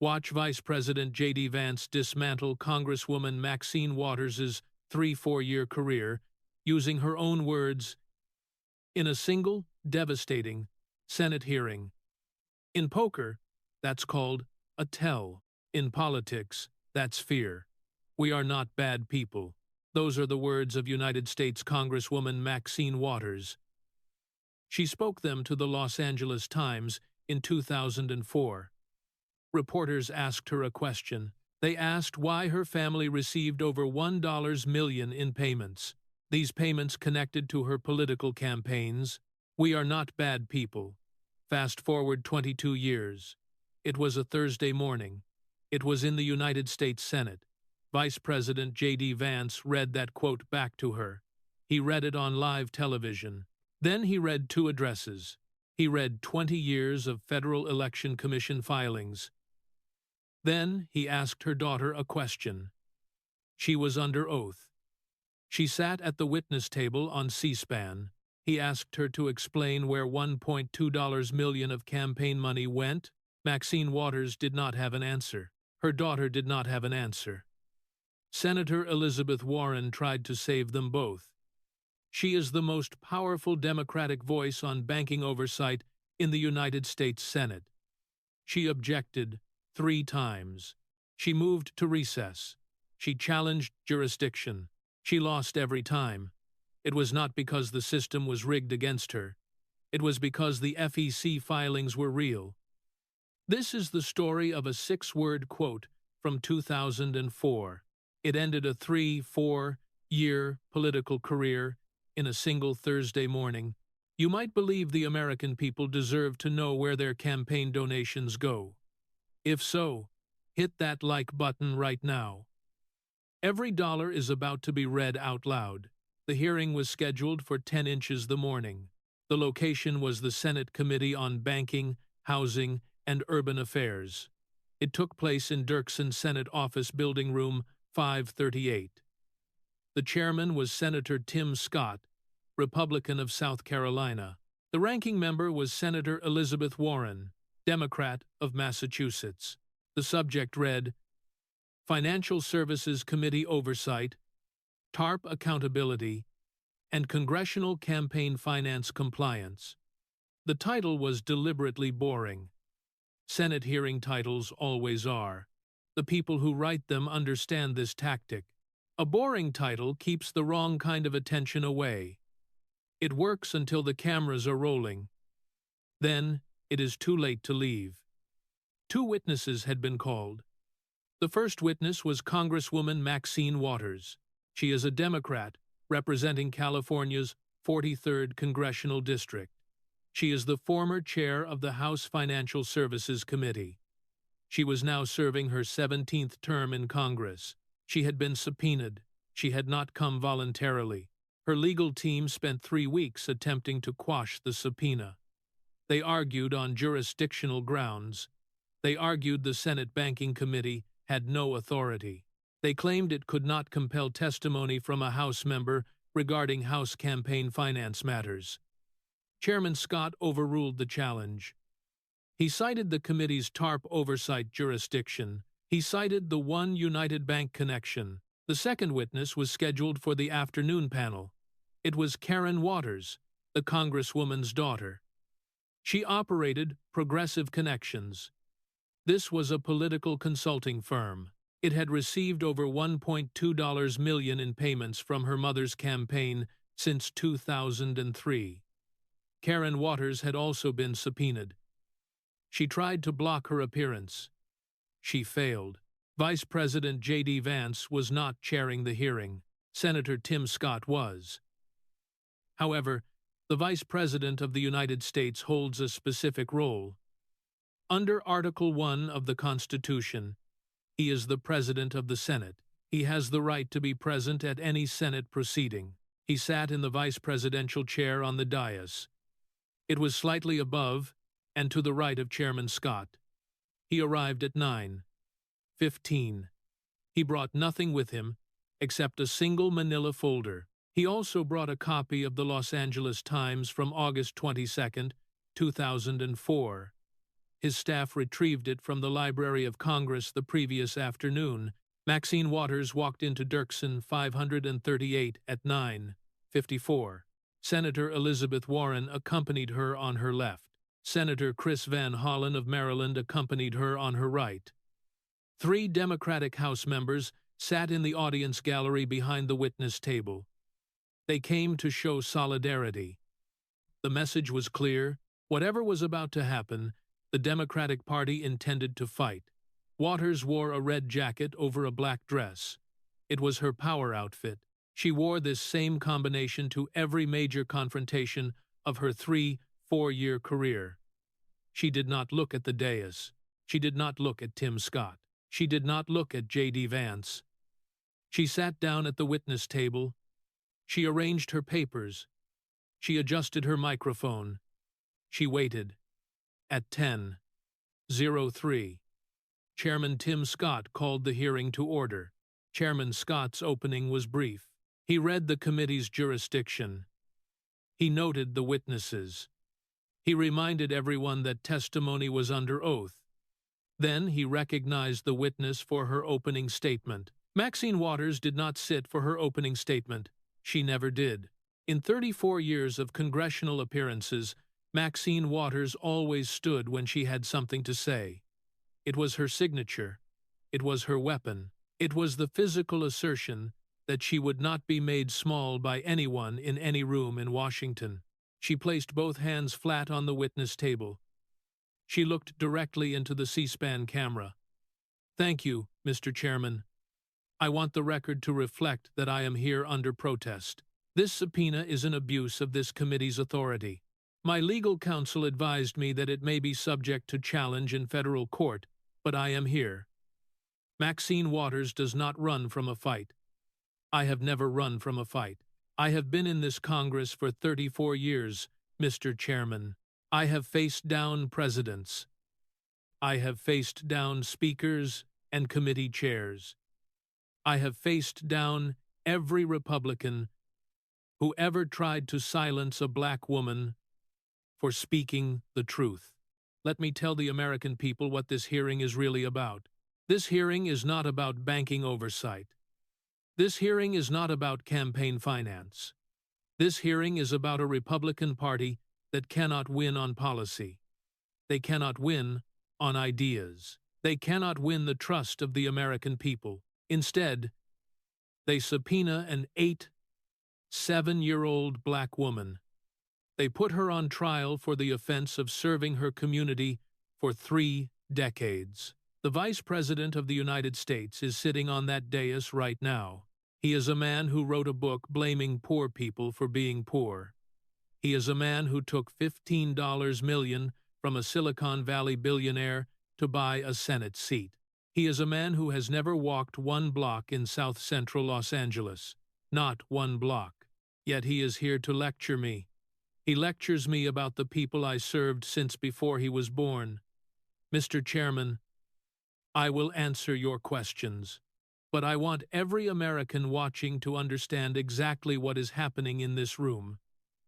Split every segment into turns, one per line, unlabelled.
Watch Vice President J.D. Vance dismantle Congresswoman Maxine Waters' 3-4-year career, using her own words, in a single, devastating Senate hearing. In poker, that's called a tell. In politics, that's fear. We are not bad people. Those are the words of United States Congresswoman Maxine Waters. She spoke them to the Los Angeles Times in 2004. Reporters asked her a question. They asked why her family received over $1 million in payments. These payments connected to her political campaigns. We are not bad people. Fast forward 22 years. It was a Thursday morning. It was in the United States Senate. Vice President J.D. Vance read that quote back to her. He read it on live television. Then he read 2 addresses. He read 20 years of Federal Election Commission filings. Then he asked her daughter a question. She was under oath. She sat at the witness table on C-SPAN. He asked her to explain where $1.2 million of campaign money went. Maxine Waters did not have an answer. Her daughter did not have an answer. Senator Elizabeth Warren tried to save them both. She is the most powerful Democratic voice on banking oversight in the United States Senate. She objected 3 times. She moved to recess. She challenged jurisdiction. She lost every time. It was not because the system was rigged against her. It was because the FEC filings were real. This is the story of a 6-word quote from 2004. It ended a 3-4-year political career in a single Thursday morning. You might believe the American people deserve to know where their campaign donations go. If so, hit that like button right now. Every dollar is about to be read out loud. The hearing was scheduled for 10 inches the morning. The location was the Senate Committee on Banking, Housing, and Urban Affairs. It took place in Dirksen Senate Office Building Room 538. The chairman was Senator Tim Scott, Republican of South Carolina. The ranking member was Senator Elizabeth Warren, Democrat of Massachusetts. The subject read, Financial Services Committee Oversight, TARP Accountability, and Congressional Campaign Finance Compliance. The title was deliberately boring. Senate hearing titles always are. The people who write them understand this tactic. A boring title keeps the wrong kind of attention away. It works until the cameras are rolling. Then, it is too late to leave. 2 witnesses had been called. The first witness was Congresswoman Maxine Waters. She is a Democrat representing California's 43rd Congressional District. She is the former chair of the House Financial Services Committee. She was now serving her 17th term in Congress. She had been subpoenaed. She had not come voluntarily. Her legal team spent 3 weeks attempting to quash the subpoena. They argued on jurisdictional grounds. They argued the Senate Banking Committee had no authority. They claimed it could not compel testimony from a House member regarding House campaign finance matters. Chairman Scott overruled the challenge. He cited the committee's TARP oversight jurisdiction. He cited the One United Bank connection. The second witness was scheduled for the afternoon panel. It was Karen Waters, the Congresswoman's daughter. She operated Progressive Connections. This was a political consulting firm. It had received over $1.2 million in payments from her mother's campaign since 2003. Karen Waters had also been subpoenaed. She tried to block her appearance. She failed. Vice President J.D. Vance was not chairing the hearing. Senator Tim Scott was. However, the Vice President of the United States holds a specific role. Under Article 1 of the Constitution, he is the President of the Senate. He has the right to be present at any Senate proceeding. He sat in the vice presidential chair on the dais. It was slightly above and to the right of Chairman Scott. He arrived at 9:15. He brought nothing with him except a single manila folder. He also brought a copy of the Los Angeles Times from August 22, 2004. His staff retrieved it from the Library of Congress the previous afternoon. Maxine Waters walked into Dirksen 538 at 9:54. Senator Elizabeth Warren accompanied her on her left. Senator Chris Van Hollen of Maryland accompanied her on her right. 3 Democratic House members sat in the audience gallery behind the witness table. They came to show solidarity. The message was clear. Whatever was about to happen, the Democratic Party intended to fight. Waters wore a red jacket over a black dress. It was her power outfit. She wore this same combination to every major confrontation of her 3-4-year career. She did not look at the dais. She did not look at Tim Scott. She did not look at J.D. Vance. She sat down at the witness table. She arranged her papers. She adjusted her microphone. She waited. At 10:03, Chairman Tim Scott called the hearing to order. Chairman Scott's opening was brief. He read the committee's jurisdiction. He noted the witnesses. He reminded everyone that testimony was under oath. Then he recognized the witness for her opening statement. Maxine Waters did not sit for her opening statement. She never did. In 34 years of congressional appearances, Maxine Waters always stood when she had something to say. It was her signature. It was her weapon. It was the physical assertion that she would not be made small by anyone in any room in Washington. She placed both hands flat on the witness table. She looked directly into the C-SPAN camera. "Thank you, Mr. Chairman. I want the record to reflect that I am here under protest. This subpoena is an abuse of this committee's authority. My legal counsel advised me that it may be subject to challenge in federal court, but I am here. Maxine Waters does not run from a fight. I have never run from a fight. I have been in this Congress for 34 years, Mr. Chairman. I have faced down presidents. I have faced down speakers and committee chairs. I have faced down every Republican who ever tried to silence a black woman for speaking the truth. Let me tell the American people what this hearing is really about. This hearing is not about banking oversight. This hearing is not about campaign finance. This hearing is about a Republican Party that cannot win on policy. They cannot win on ideas. They cannot win the trust of the American people. Instead, they subpoena an 7-year-old black woman. They put her on trial for the offense of serving her community for 3 decades. The Vice President of the United States is sitting on that dais right now. He is a man who wrote a book blaming poor people for being poor. He is a man who took $15 million from a Silicon Valley billionaire to buy a Senate seat. He is a man who has never walked 1 block in South Central Los Angeles. Not 1 block. Yet he is here to lecture me. He lectures me about the people I served since before he was born. Mr. Chairman, I will answer your questions. But I want every American watching to understand exactly what is happening in this room.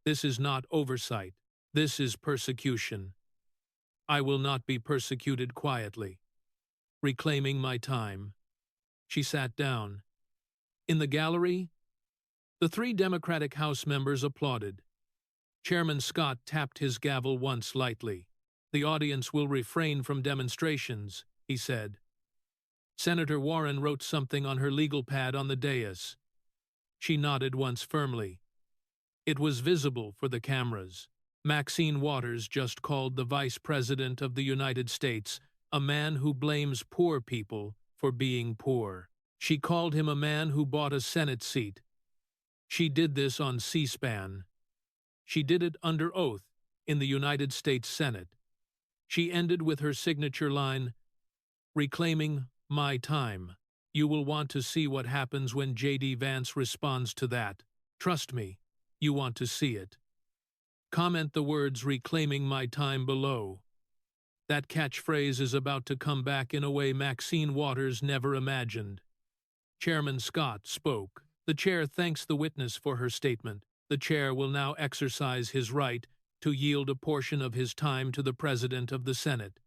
This is not oversight. This is persecution. I will not be persecuted quietly. Reclaiming my time. She sat down. In the gallery, the 3 Democratic House members applauded. Chairman Scott tapped his gavel once lightly. The audience will refrain from demonstrations, he said. Senator Warren wrote something on her legal pad on the dais. She nodded once firmly. It was visible for the cameras. Maxine Waters just called the Vice President of the United States a man who blames poor people for being poor. She called him a man who bought a Senate seat. She did this on C-SPAN. She did it under oath in the United States Senate. She ended with her signature line, "Reclaiming my time." You will want to see what happens when J.D. Vance responds to that. Trust me, you want to see it. Comment the words "reclaiming my time" below. That catchphrase is about to come back in a way Maxine Waters never imagined. Chairman Scott spoke. The chair thanks the witness for her statement. The chair will now exercise his right to yield a portion of his time to the President of the Senate.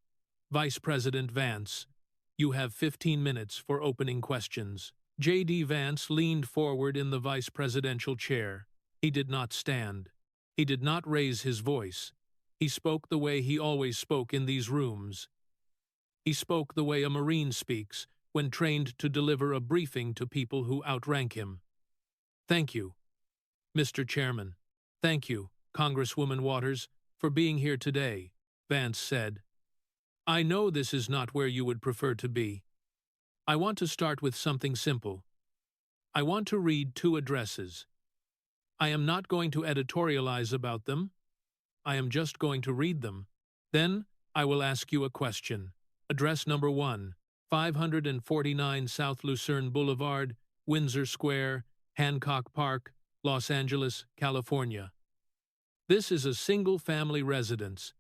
Vice President Vance, you have 15 minutes for opening questions. J.D. Vance leaned forward in the vice presidential chair. He did not stand. He did not raise his voice. He spoke the way he always spoke in these rooms. He spoke the way a Marine speaks when trained to deliver a briefing to people who outrank him. Thank you, Mr. Chairman. Thank you, Congresswoman Waters, for being here today, Vance said. I know this is not where you would prefer to be. I want to start with something simple. I want to read 2 addresses. I am not going to editorialize about them. I am just going to read them. Then I will ask you a question. Address number 1, 549 South Lucerne Boulevard, Windsor Square, Hancock Park, Los Angeles, California. This is a single-family residence.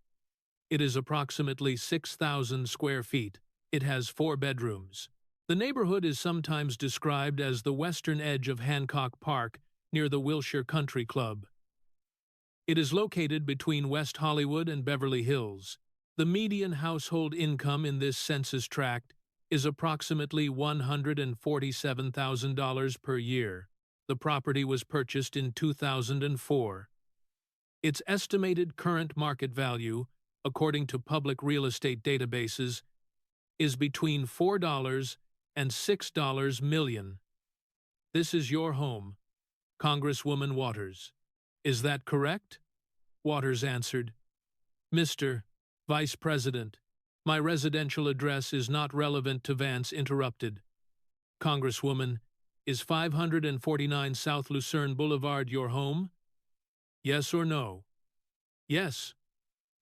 It is approximately 6,000 square feet. It has 4 bedrooms. The neighborhood is sometimes described as the western edge of Hancock Park near the Wilshire Country Club. It is located between West Hollywood and Beverly Hills. The median household income in this census tract is approximately $147,000 per year. The property was purchased in 2004. Its estimated current market value, according to public real estate databases, is between $4 and $6 million. This is your home, Congresswoman Waters. Is that correct? Waters answered, Mr. Vice President, my residential address is not relevant to Vance interrupted. Congresswoman, is 549 South Lucerne Boulevard your home? Yes or no? Yes,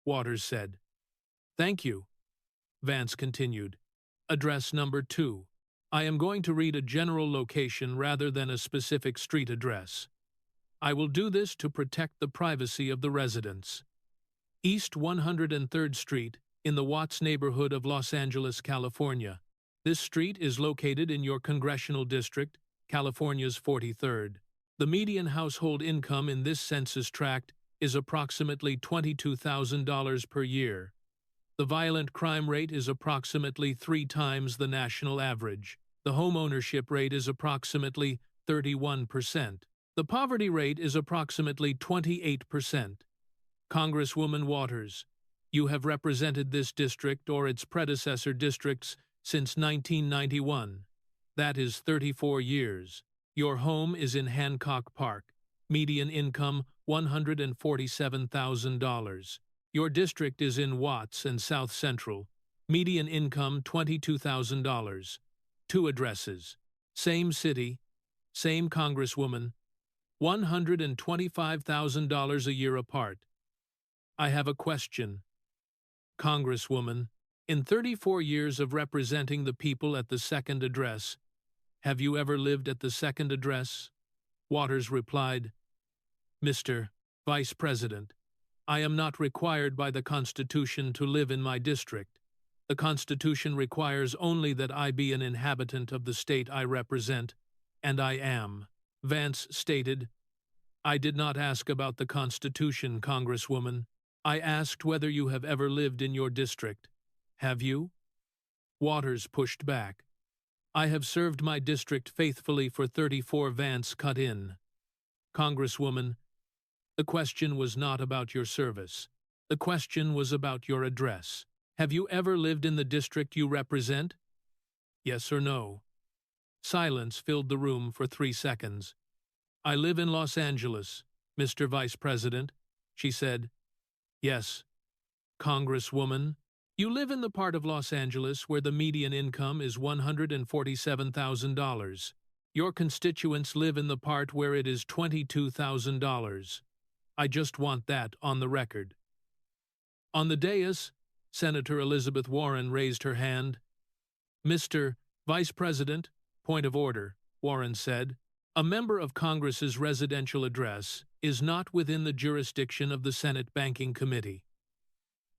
Waters said. Thank you, Vance continued. Address number 2. I am going to read a general location rather than a specific street address. I will do this to protect the privacy of the residents. East 103rd Street, in the Watts neighborhood of Los Angeles, California. This street is located in your Congressional District, California's 43rd. The median household income in this census tract is approximately $22,000 per year. The violent crime rate is approximately 3 times the national average. The home ownership rate is approximately 31%. The poverty rate is approximately 28%. Congresswoman Waters, you have represented this district or its predecessor districts since 1991. That is 34 years. Your home is in Hancock Park. Median income $147,000. Your district is in Watts and South Central. Median income $22,000. 2 addresses. Same city. Same Congresswoman. $125,000 a year apart. I have a question. Congresswoman, in 34 years of representing the people at the second address, have you ever lived at the second address? Waters replied, Mr. Vice President, I am not required by the Constitution to live in my district. The Constitution requires only that I be an inhabitant of the state I represent, and I am. Vance stated, I did not ask about the Constitution, Congresswoman. I asked whether you have ever lived in your district. Have you? Waters pushed back. I have served my district faithfully for 34. Vance cut in. Congresswoman, the question was not about your service. The question was about your address. Have you ever lived in the district you represent? Yes or no? Silence filled the room for 3 seconds. I live in Los Angeles, Mr. Vice President, she said. Yes. Congresswoman, you live in the part of Los Angeles where the median income is $147,000. Your constituents live in the part where it is $22,000. I just want that on the record. On the dais, Senator Elizabeth Warren raised her hand. Mr. Vice President, point of order, Warren said. A member of Congress's residential address is not within the jurisdiction of the Senate Banking Committee.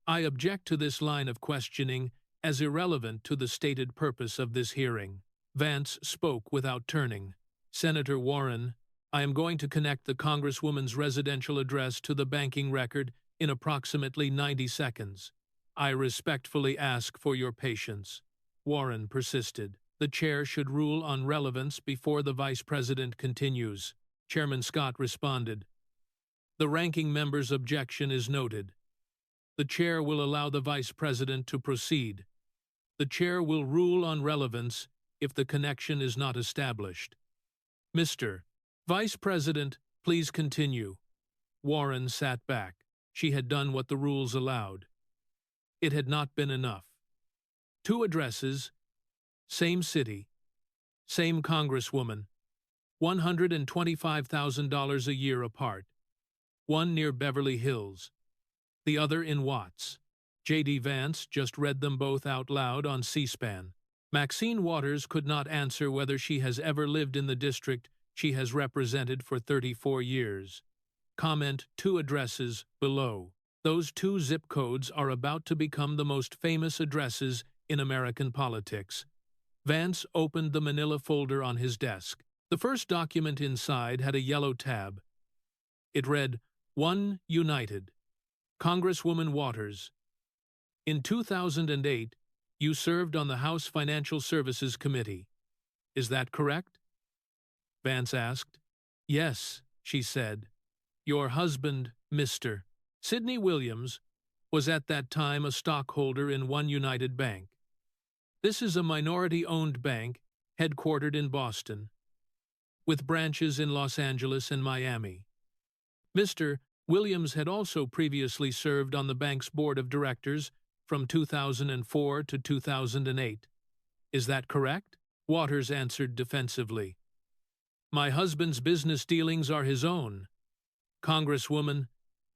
I object to this line of questioning as irrelevant to the stated purpose of this hearing. Vance spoke without turning. Senator Warren, I am going to connect the Congresswoman's residential address to the banking record in approximately 90 seconds. I respectfully ask for your patience. Warren persisted. The chair should rule on relevance before the vice president continues. Chairman Scott responded. The ranking member's objection is noted. The chair will allow the vice president to proceed. The chair will rule on relevance if the connection is not established. Mr. Vice President, please continue. Warren sat back. She had done what the rules allowed. It had not been enough. 2 addresses, same city, same Congresswoman, $125,000 a year apart. One near Beverly Hills, the other in Watts. J.D. Vance just read them both out loud on C-SPAN. Maxine Waters could not answer whether she has ever lived in the district she has represented for 34 years. Comment 2 addresses below. Those 2 zip codes are about to become the most famous addresses in American politics. Vance opened the manila folder on his desk. The first document inside had a yellow tab. It read, 1 United. Congresswoman Waters. In 2008, you served on the House Financial Services Committee. Is that correct? Vance asked. Yes, she said. Your husband, Mr. Sidney Williams, was at that time a stockholder in One United Bank. This is a minority-owned bank headquartered in Boston, with branches in Los Angeles and Miami. Mr. Williams had also previously served on the bank's board of directors from 2004 to 2008. Is that correct? Waters answered defensively. My husband's business dealings are his own. Congresswoman,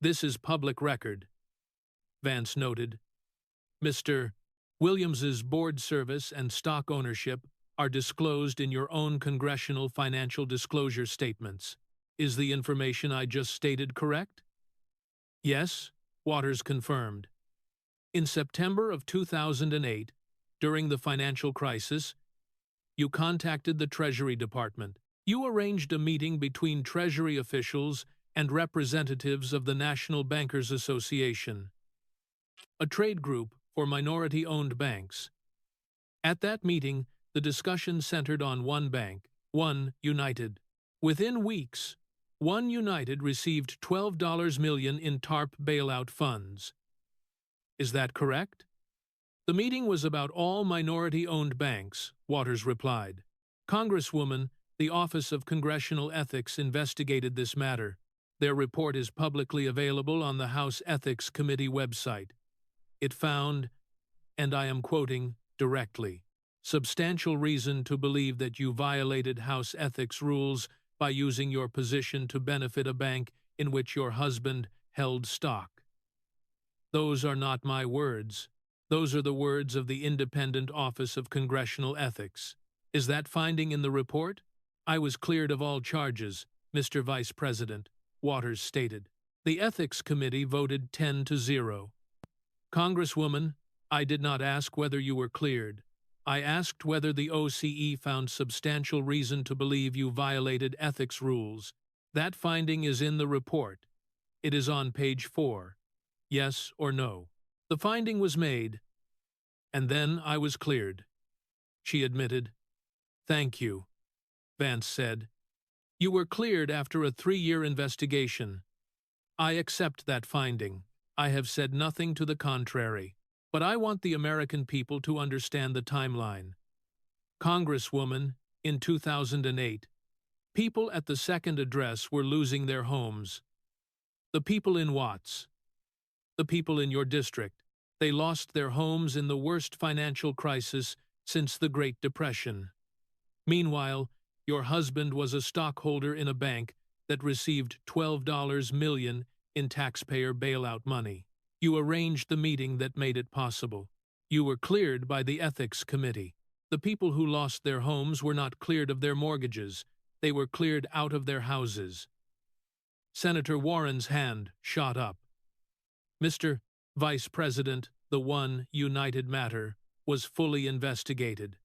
this is public record. Vance noted. Mr. Williams's board service and stock ownership are disclosed in your own Congressional financial disclosure statements. Is the information I just stated correct? Yes, Waters confirmed. In September of 2008, during the financial crisis, you contacted the Treasury Department. You arranged a meeting between Treasury officials and representatives of the National Bankers Association, a trade group for minority-owned banks. At that meeting, the discussion centered on one bank, One United. Within weeks, One United received $12 million in TARP bailout funds. Is that correct? The meeting was about all minority-owned banks, Waters replied. Congresswoman, the Office of Congressional Ethics investigated this matter. Their report is publicly available on the House Ethics Committee website. It found, and I am quoting directly, substantial reason to believe that you violated House ethics rules by using your position to benefit a bank in which your husband held stock. Those are not my words. Those are the words of the Independent Office of Congressional Ethics. Is that finding in the report? I was cleared of all charges, Mr. Vice President, Waters stated. The Ethics Committee voted 10-0. Congresswoman, I did not ask whether you were cleared. I asked whether the OCE found substantial reason to believe you violated ethics rules. That finding is in the report. It is on page 4. Yes or no? The finding was made, and then I was cleared. She admitted. Thank you, Vance said. You were cleared after a 3-year investigation. I accept that finding. I have said nothing to the contrary. But I want the American people to understand the timeline. Congresswoman, in 2008, people at the second address were losing their homes. The people in Watts. The people in your district. They lost their homes in the worst financial crisis since the Great Depression. Meanwhile, your husband was a stockholder in a bank that received $12 million in taxpayer bailout money. You arranged the meeting that made it possible. You were cleared by the Ethics Committee. The people who lost their homes were not cleared of their mortgages. They were cleared out of their houses. Senator Warren's hand shot up. Mr. Vice President, the One United matter was fully investigated.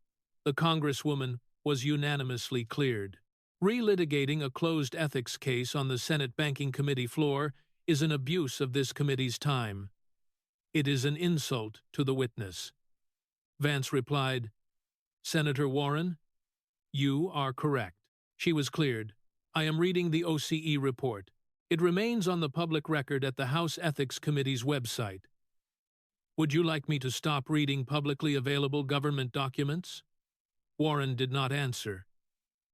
The Congresswoman was unanimously cleared. Relitigating a closed ethics case on the Senate Banking Committee floor is an abuse of this committee's time. It is an insult to the witness. Vance replied, Senator Warren, you are correct. She was cleared. I am reading the OCE report. It remains on the public record at the House Ethics Committee's website. Would you like me to stop reading publicly available government documents? Warren did not answer.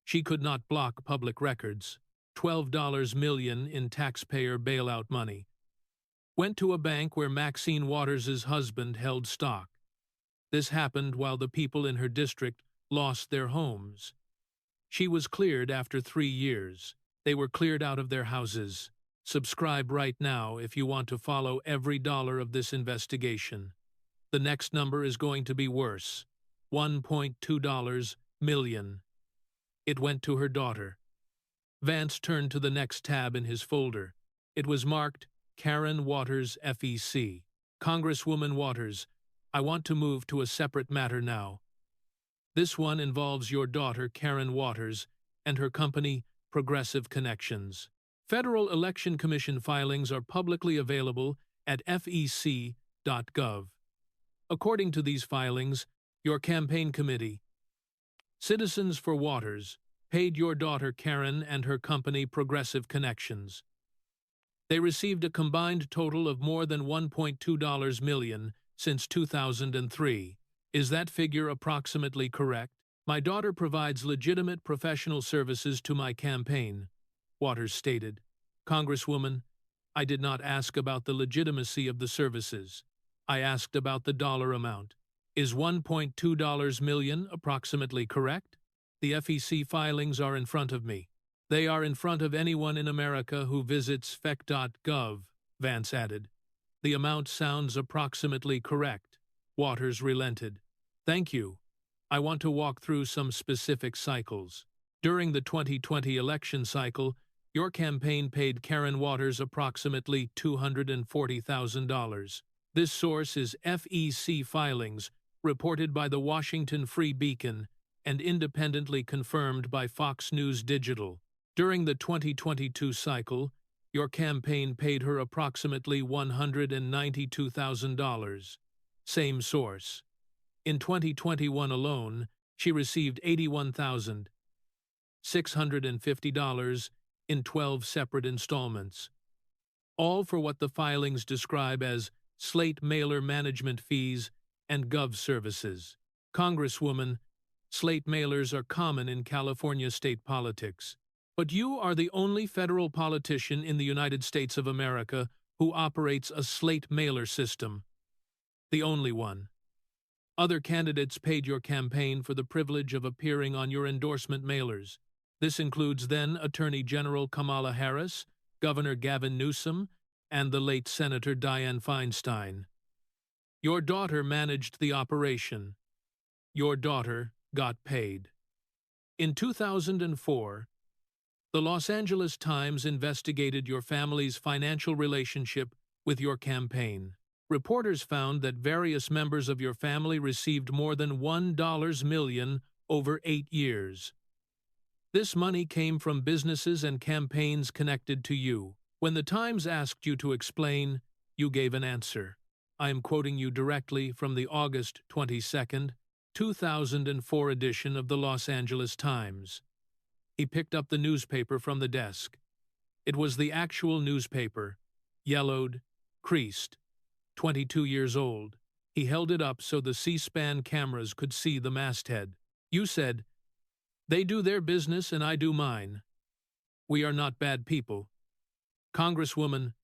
She could not block public records. $12 million in taxpayer bailout money went to a bank where Maxine Waters' husband held stock. This happened while the people in her district lost their homes. She was cleared after 3 years. They were cleared out of their houses. Subscribe right now if you want to follow every dollar of this investigation. The next number is going to be worse. $1.2 million. It went to her daughter. Vance turned to the next tab in his folder. It was marked Karen Waters, FEC. Congresswoman Waters, I want to move to a separate matter now. This one involves your daughter, Karen Waters, and her company, Progressive Connections. Federal Election Commission filings are publicly available at fec.gov. According to these filings, your campaign committee, Citizens for Waters, paid your daughter Karen and her company Progressive Connections. They received a combined total of more than $1.2 million since 2003. Is that figure approximately correct? My daughter provides legitimate professional services to my campaign, Waters stated. Congresswoman, I did not ask about the legitimacy of the services. I asked about the dollar amount. Is $1.2 million approximately correct? The FEC filings are in front of me. They are in front of anyone in America who visits fec.gov, Vance added. The amount sounds approximately correct. Waters relented. Thank you. I want to walk through some specific cycles. During the 2020 election cycle, your campaign paid Karen Waters approximately $240,000. This source is FEC filings, reported by the Washington Free Beacon, and independently confirmed by Fox News Digital. During the 2022 cycle, your campaign paid her approximately $192,000. Same source. In 2021 alone, she received $81,650 in 12 separate installments, all for what the filings describe as slate mailer management fees and gov services. Congresswoman, slate mailers are common in California state politics, but you are the only federal politician in the United States of America who operates a slate mailer system. The only one. Other candidates paid your campaign for the privilege of appearing on your endorsement mailers. This includes then Attorney General Kamala Harris, Governor Gavin Newsom, and the late Senator Dianne Feinstein. Your daughter managed the operation. Your daughter got paid. In 2004, the Los Angeles Times investigated your family's financial relationship with your campaign. Reporters found that various members of your family received more than $1 million over 8 years. This money came from businesses and campaigns connected to you. When the Times asked you to explain, you gave an answer. I am quoting you directly from the August 22, 2004 edition of the Los Angeles Times. He picked up the newspaper from the desk. It was the actual newspaper, yellowed, creased, 22 years old. He held it up so the C-SPAN cameras could see the masthead. You said, "They do their business and I do mine. We are not bad people." Congresswoman,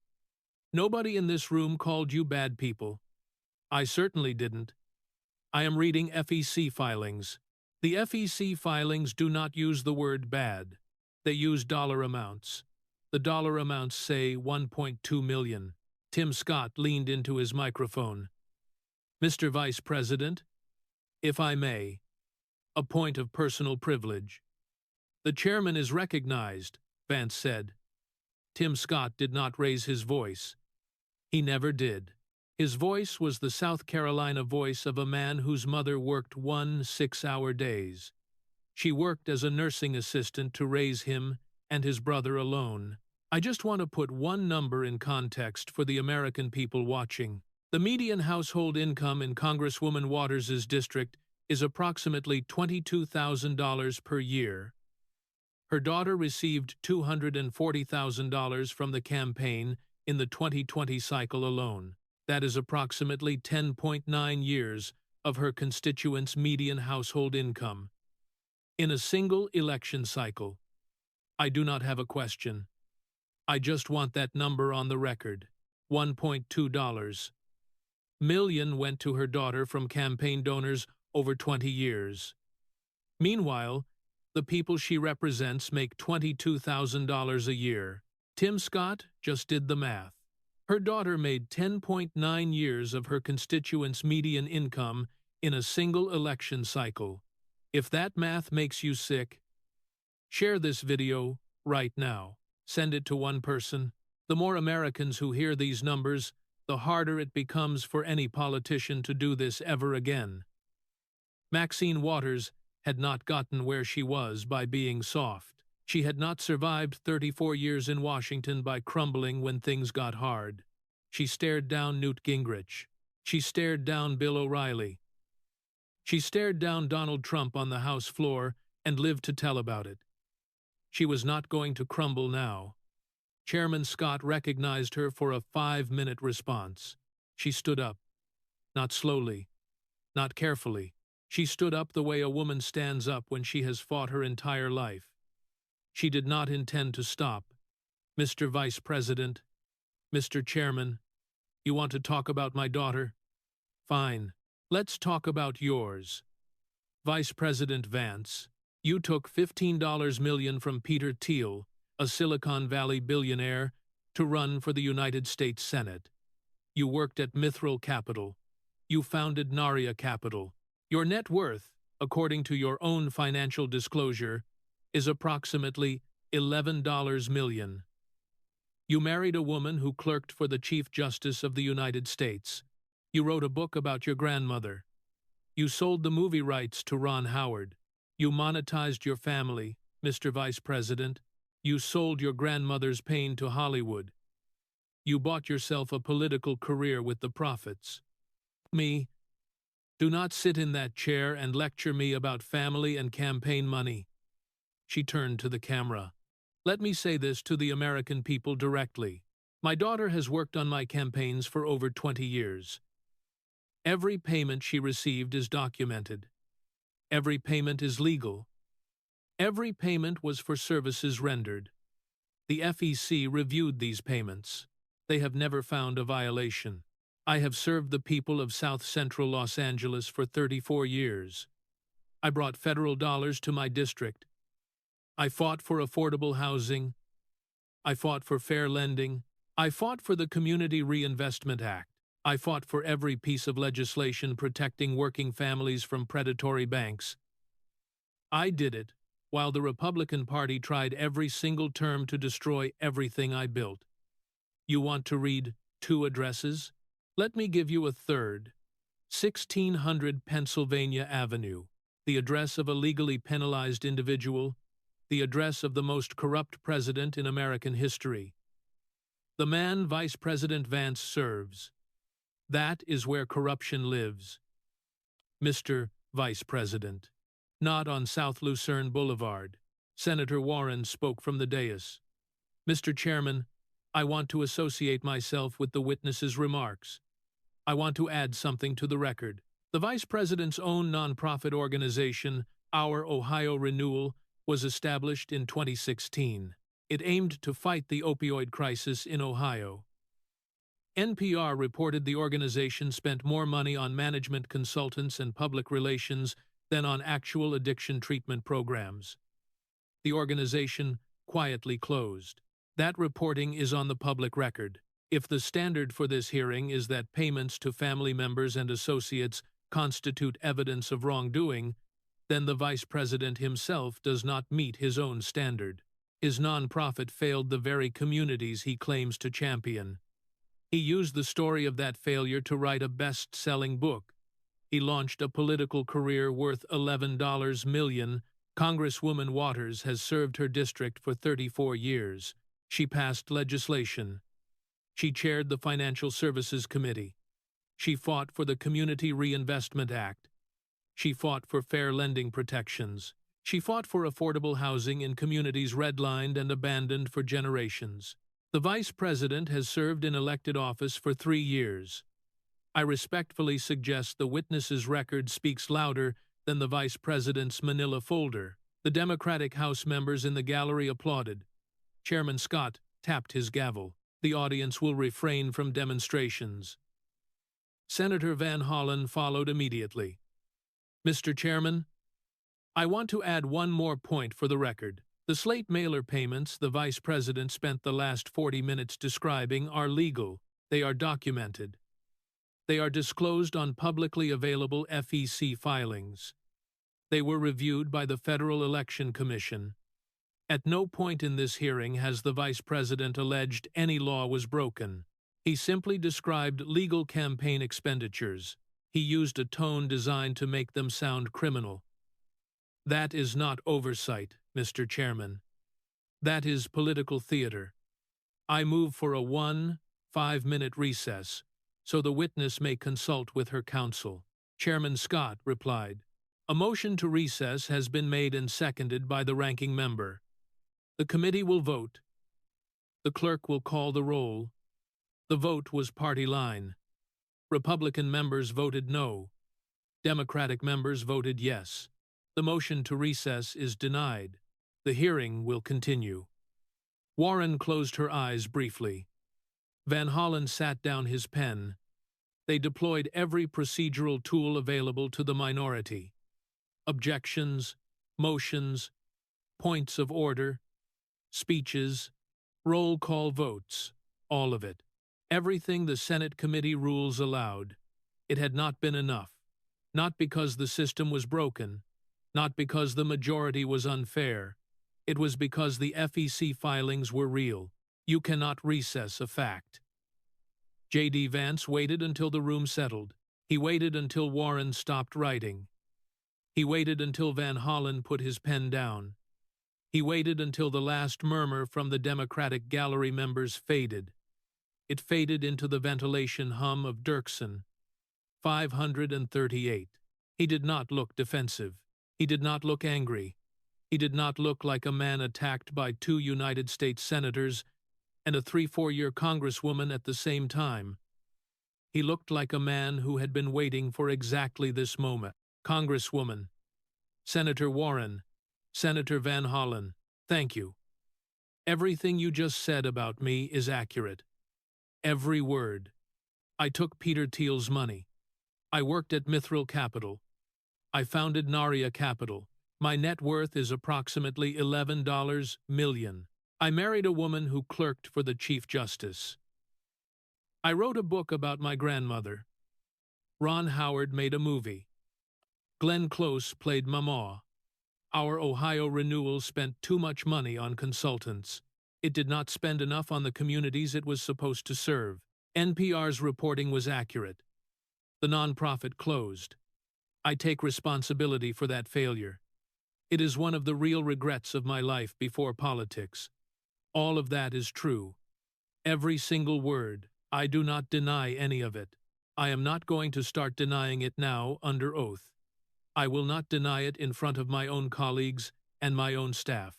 nobody in this room called you bad people. I certainly didn't. I am reading FEC filings. The FEC filings do not use the word bad. They use dollar amounts. The dollar amounts say $1.2 million. Tim Scott leaned into his microphone. Mr. Vice President, if I may, a point of personal privilege. The chairman is recognized, Vance said. Tim Scott did not raise his voice. He never did. His voice was the South Carolina voice of a man whose mother worked 6-hour days. She worked as a nursing assistant to raise him and his brother alone. I just want to put one number in context for the American people watching. The median household income in Congresswoman Waters' district is approximately $22,000 per year. Her daughter received $240,000 from the campaign in the 2020 cycle alone. That is approximately 10.9 years of her constituents' median household income. In a single election cycle. I do not have a question. I just want that number on the record. $1.2 million went to her daughter from campaign donors over 20 years. Meanwhile, the people she represents make $22,000 a year. Tim Scott just did the math. Her daughter made 10.9 years of her constituents' median income in a single election cycle. If that math makes you sick, share this video right now. Send it to one person. The more Americans who hear these numbers, the harder it becomes for any politician to do this ever again. Maxine Waters had not gotten where she was by being soft. She had not survived 34 years in Washington by crumbling when things got hard. She stared down Newt Gingrich. She stared down Bill O'Reilly. She stared down Donald Trump on the House floor and lived to tell about it. She was not going to crumble now. Chairman Scott recognized her for a 5-minute response. She stood up. Not slowly. Not carefully. She stood up the way a woman stands up when she has fought her entire life. She did not intend to stop. Mr. Vice President, Mr. Chairman, you want to talk about my daughter? Fine. Let's talk about yours. Vice President Vance, you took $15 million from Peter Thiel, a Silicon Valley billionaire, to run for the United States Senate. You worked at Mithril Capital. You founded Naria Capital. Your net worth, according to your own financial disclosure, is approximately $11 million. You married a woman who clerked for the Chief Justice of the United States. You wrote a book about your grandmother. You sold the movie rights to Ron Howard. You monetized your family, Mr. Vice President. You sold your grandmother's pain to Hollywood. You bought yourself a political career with the profits. Me, do not sit in that chair and lecture me about family and campaign money. She turned to the camera. Let me say this to the American people directly. My daughter has worked on my campaigns for over 20 years. Every payment she received is documented. Every payment is legal. Every payment was for services rendered. The FEC reviewed these payments. They have never found a violation. I have served the people of South Central Los Angeles for 34 years. I brought federal dollars to my district. I fought for affordable housing. I fought for fair lending. I fought for the Community Reinvestment Act. I fought for every piece of legislation protecting working families from predatory banks. I did it while the Republican Party tried every single term to destroy everything I built. You want to read 2 addresses? Let me give you a third. 1600 Pennsylvania Avenue, the address of a legally penalized individual, the address of the most corrupt president in American history. The man Vice President Vance serves. That is where corruption lives. Mr. Vice President. Not on South Lucerne Boulevard. Senator Warren spoke from the dais. Mr. Chairman, I want to associate myself with the witness's remarks. I want to add something to the record. The Vice President's own nonprofit organization, Our Ohio Renewal, was established in 2016. It aimed to fight the opioid crisis in Ohio. NPR reported the organization spent more money on management consultants and public relations than on actual addiction treatment programs. The organization quietly closed. That reporting is on the public record. If the standard for this hearing is that payments to family members and associates constitute evidence of wrongdoing, then the Vice President himself does not meet his own standard. His nonprofit failed the very communities he claims to champion. He used the story of that failure to write a best-selling book. He launched a political career worth $11 million. Congresswoman Waters has served her district for 34 years. She passed legislation. She chaired the Financial Services Committee. She fought for the Community Reinvestment Act. She fought for fair lending protections. She fought for affordable housing in communities redlined and abandoned for generations. The Vice President has served in elected office for 3 years. I respectfully suggest the witness's record speaks louder than the Vice President's manila folder. The Democratic House members in the gallery applauded. Chairman Scott tapped his gavel. The audience will refrain from demonstrations. Senator Van Hollen followed immediately. Mr. Chairman, I want to add one more point for the record. The slate mailer payments the Vice President spent the last 40 minutes describing are legal. They are documented. They are disclosed on publicly available FEC filings. They were reviewed by the Federal Election Commission. At no point in this hearing has the Vice President alleged any law was broken. He simply described legal campaign expenditures. He used a tone designed to make them sound criminal. That is not oversight, Mr. Chairman. That is political theater. I move for a 5-minute recess, so the witness may consult with her counsel. Chairman Scott replied. A motion to recess has been made and seconded by the ranking member. The committee will vote. The clerk will call the roll. The vote was party line. Republican members voted no. Democratic members voted yes. The motion to recess is denied. The hearing will continue. Warren closed her eyes briefly. Van Hollen sat down his pen. They deployed every procedural tool available to the minority. Objections, motions, points of order, speeches, roll call votes, all of it. Everything the Senate committee rules allowed. It had not been enough. Not because the system was broken, not because the majority was unfair. It was because the FEC filings were real. You cannot recess a fact. J.D. Vance waited until the room settled. He waited until Warren stopped writing. He waited until Van Hollen put his pen down. He waited until the last murmur from the Democratic gallery members faded. It faded into the ventilation hum of Dirksen. 538. He did not look defensive. He did not look angry. He did not look like a man attacked by 2 United States senators and a 3-4-year congresswoman at the same time. He looked like a man who had been waiting for exactly this moment. Congresswoman, Senator Warren, Senator Van Hollen, thank you. Everything you just said about me is accurate. Every word. I took Peter Thiel's money. I worked at Mithril Capital. I founded Naria Capital. My net worth is approximately $11 million. I married a woman who clerked for the Chief Justice. I wrote a book about my grandmother. Ron Howard made a movie. Glenn Close played Mama. Our Ohio renewal spent too much money on consultants. It did not spend enough on the communities it was supposed to serve. NPR's reporting was accurate. The nonprofit closed. I take responsibility for that failure. It is one of the real regrets of my life before politics. All of that is true. Every single word. I do not deny any of it. I am not going to start denying it now under oath. I will not deny it in front of my own colleagues and my own staff.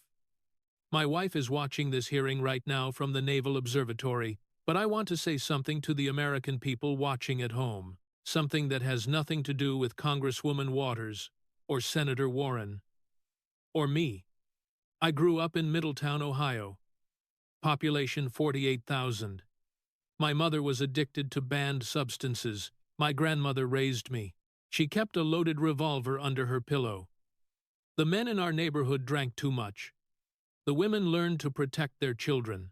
My wife is watching this hearing right now from the Naval Observatory, but I want to say something to the American people watching at home, something that has nothing to do with Congresswoman Waters or Senator Warren or me. I grew up in Middletown, Ohio. Population 48,000. My mother was addicted to banned substances. My grandmother raised me. She kept a loaded revolver under her pillow. The men in our neighborhood drank too much. The women learned to protect their children.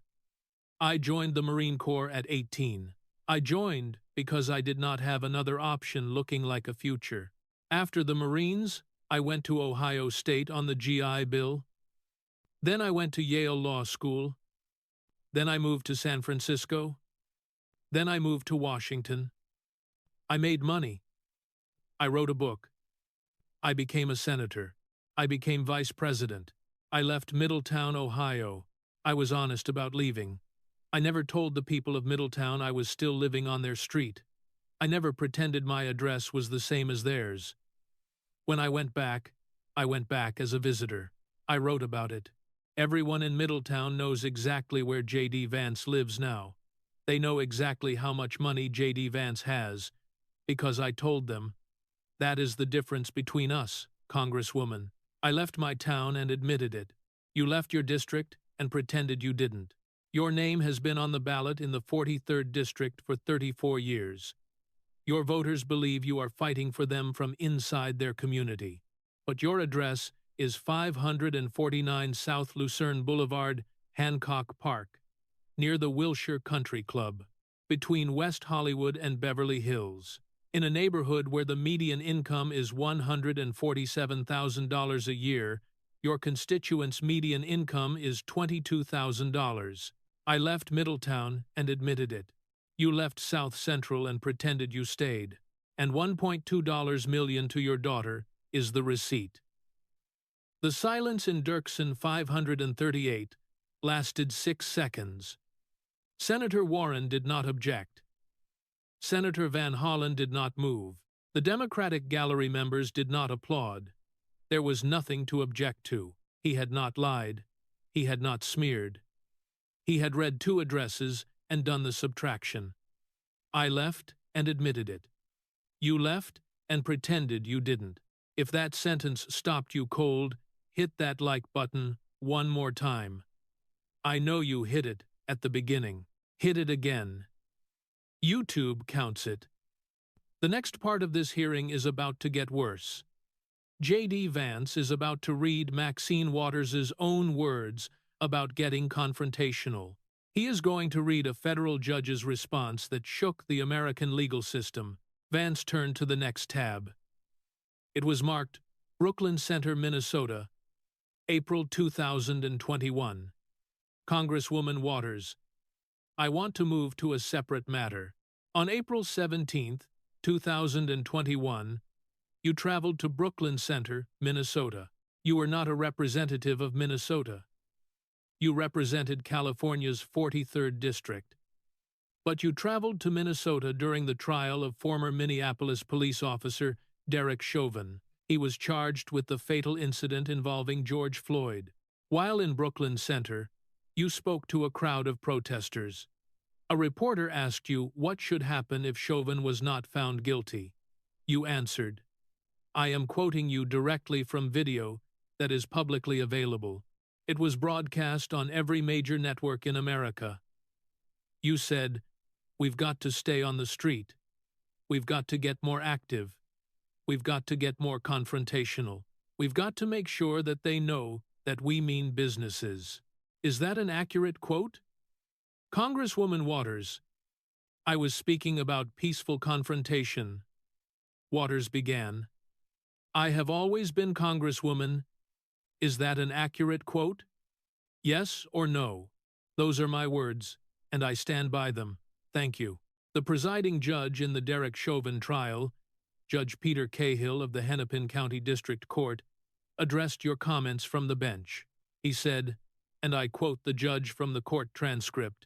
I joined the Marine Corps at 18. I joined because I did not have another option looking like a future. After the Marines, I went to Ohio State on the GI Bill. Then I went to Yale Law School. Then I moved to San Francisco. Then I moved to Washington. I made money. I wrote a book. I became a senator. I became vice president. I left Middletown, Ohio. I was honest about leaving. I never told the people of Middletown I was still living on their street. I never pretended my address was the same as theirs. When I went back as a visitor. I wrote about it. Everyone in Middletown knows exactly where J.D. Vance lives now. They know exactly how much money J.D. Vance has, because I told them. That is the difference between us, Congresswoman. I left my town and admitted it. You left your district and pretended you didn't. Your name has been on the ballot in the 43rd District for 34 years. Your voters believe you are fighting for them from inside their community. But your address is 549 South Lucerne Boulevard, Hancock Park, near the Wilshire Country Club, between West Hollywood and Beverly Hills, in a neighborhood where the median income is $147,000 a year. Your constituents' median income is $22,000. I left Middletown and admitted it. You left South Central and pretended you stayed. And $1.2 million to your daughter is the receipt. The silence in Dirksen 538 lasted 6 seconds. Senator Warren did not object. Senator Van Hollen did not move. The Democratic gallery members did not applaud. There was nothing to object to. He had not lied. He had not smeared. He had read 2 addresses and done the subtraction. I left and admitted it. You left and pretended you didn't. If that sentence stopped you cold, hit that like button one more time. I know you hit it at the beginning. Hit it again. YouTube counts it. The next part of this hearing is about to get worse. J.D. Vance is about to read Maxine Waters' own words about getting confrontational. He is going to read a federal judge's response that shook the American legal system. Vance turned to the next tab. It was marked Brooklyn Center, Minnesota, April 2021. Congresswoman Waters, I want to move to a separate matter. On April 17, 2021, you traveled to Brooklyn Center, Minnesota. You were not a representative of Minnesota. You represented California's 43rd District. But you traveled to Minnesota during the trial of former Minneapolis police officer Derek Chauvin. He was charged with the fatal incident involving George Floyd. While in Brooklyn Center, you spoke to a crowd of protesters. A reporter asked you what should happen if Chauvin was not found guilty. You answered, I am quoting you directly from video that is publicly available. It was broadcast on every major network in America. You said, we've got to stay on the street. We've got to get more active. We've got to get more confrontational. We've got to make sure that they know that we mean businesses. Is that an accurate quote? Congresswoman Waters, I was speaking about peaceful confrontation. Waters began. I have always been Congresswoman. Is that an accurate quote? Yes or no? Those are my words, and I stand by them. Thank you. The presiding judge in the Derek Chauvin trial, Judge Peter Cahill of the Hennepin County District Court, addressed your comments from the bench. He said, and I quote the judge from the court transcript,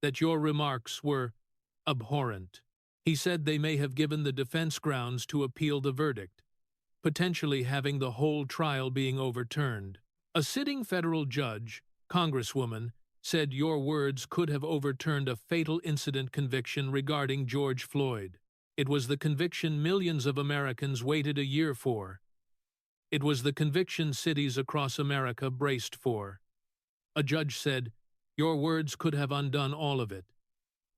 that your remarks were abhorrent. He said they may have given the defense grounds to appeal the verdict, potentially having the whole trial being overturned. A sitting federal judge, Congresswoman, said your words could have overturned a fatal incident conviction regarding George Floyd. It was the conviction millions of Americans waited a year for. It was the conviction cities across America braced for. A judge said, your words could have undone all of it.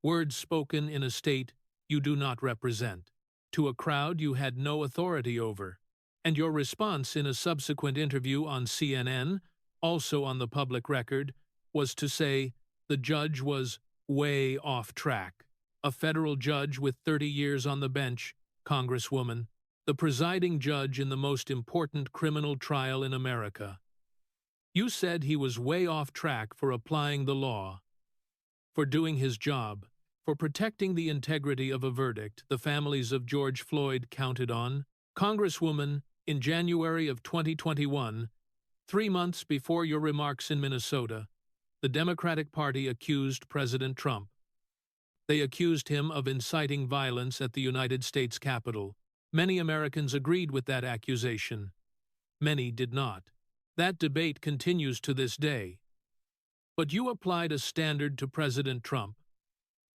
Words spoken in a state you do not represent, to a crowd you had no authority over. And your response in a subsequent interview on CNN, also on the public record, was to say the judge was way off track. A federal judge with 30 years on the bench, Congresswoman, the presiding judge in the most important criminal trial in America. You said he was way off track for applying the law, for doing his job, for protecting the integrity of a verdict the families of George Floyd counted on. Congresswoman, in January of 2021, 3 months before your remarks in Minnesota, the Democratic Party accused President Trump They accused him of inciting violence at the United States Capitol. Many Americans agreed with that accusation. Many did not. That debate continues to this day. But you applied a standard to President Trump.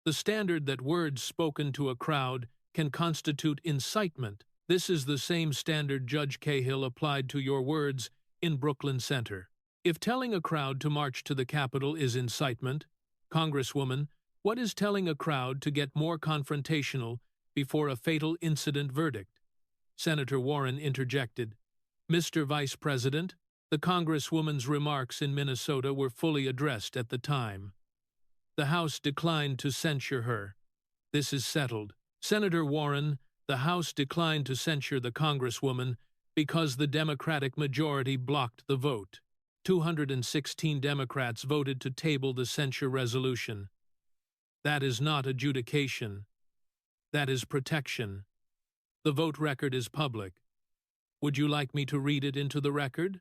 The standard that words spoken to a crowd can constitute incitement. This is the same standard Judge Cahill applied to your words in Brooklyn Center. If telling a crowd to march to the Capitol is incitement, Congresswoman, what is telling a crowd to get more confrontational before a fatal incident verdict? Senator Warren interjected. Mr. Vice President, the Congresswoman's remarks in Minnesota were fully addressed at the time. The House declined to censure her. This is settled. Senator Warren, the House declined to censure the Congresswoman because the Democratic majority blocked the vote. 216 Democrats voted to table the censure resolution. That is not adjudication. That is protection. The vote record is public. Would you like me to read it into the record?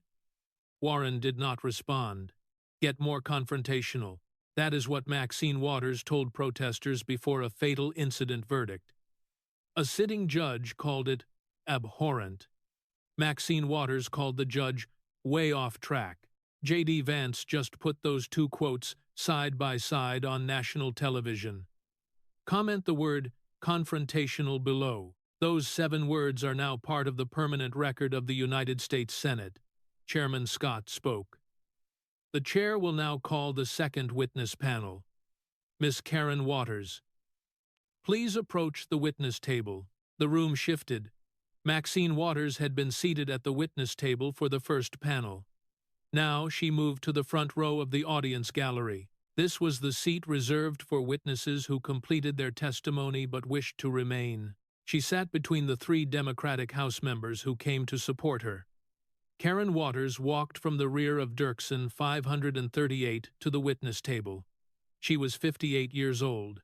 Warren did not respond. Get more confrontational. That is what Maxine Waters told protesters before a fatal incident verdict. A sitting judge called it abhorrent. Maxine Waters called the judge way off track. J.D. Vance just put those two quotes side by side on national television. Comment the word confrontational below. Those 7 words are now part of the permanent record of the United States Senate. Chairman Scott spoke. The chair will now call the second witness panel. Miss Karen Waters. Please approach the witness table. The room shifted. Maxine Waters had been seated at the witness table for the first panel. Now she moved to the front row of the audience gallery. This was the seat reserved for witnesses who completed their testimony but wished to remain. She sat between the 3 Democratic House members who came to support her. Karen Waters walked from the rear of Dirksen 538 to the witness table. She was 58 years old.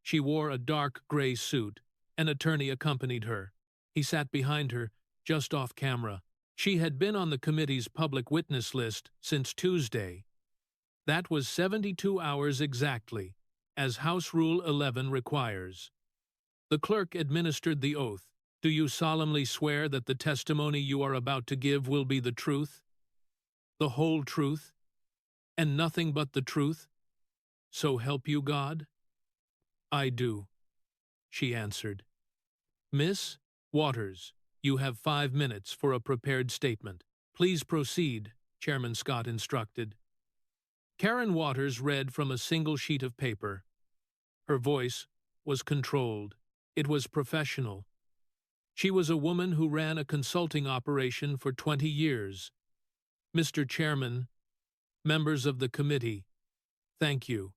She wore a dark gray suit. An attorney accompanied her. He sat behind her, just off camera. She had been on the committee's public witness list since Tuesday. That was 72 hours exactly, as House Rule 11 requires. The clerk administered the oath. Do you solemnly swear that the testimony you are about to give will be the truth, the whole truth, and nothing but the truth? So help you God? I do, she answered. Miss Waters, you have 5 minutes for a prepared statement. Please proceed, Chairman Scott instructed. Karen Waters read from a single sheet of paper. Her voice was controlled. It was professional. She was a woman who ran a consulting operation for 20 years. Mr. Chairman, members of the committee, thank you.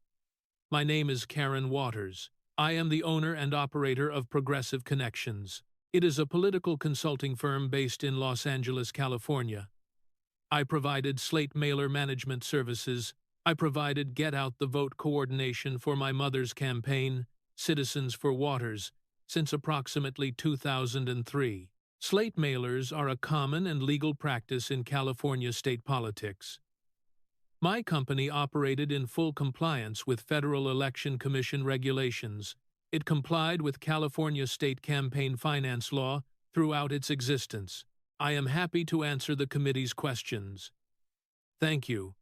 My name is Karen Waters. I am the owner and operator of Progressive Connections. It is a political consulting firm based in Los Angeles, California. I provided slate mailer management services. I provided Get Out the Vote coordination for my mother's campaign, Citizens for Waters, since approximately 2003. Slate mailers are a common and legal practice in California state politics. My company operated in full compliance with Federal Election Commission regulations. It complied with California state campaign finance law throughout its existence. I am happy to answer the committee's questions. Thank you,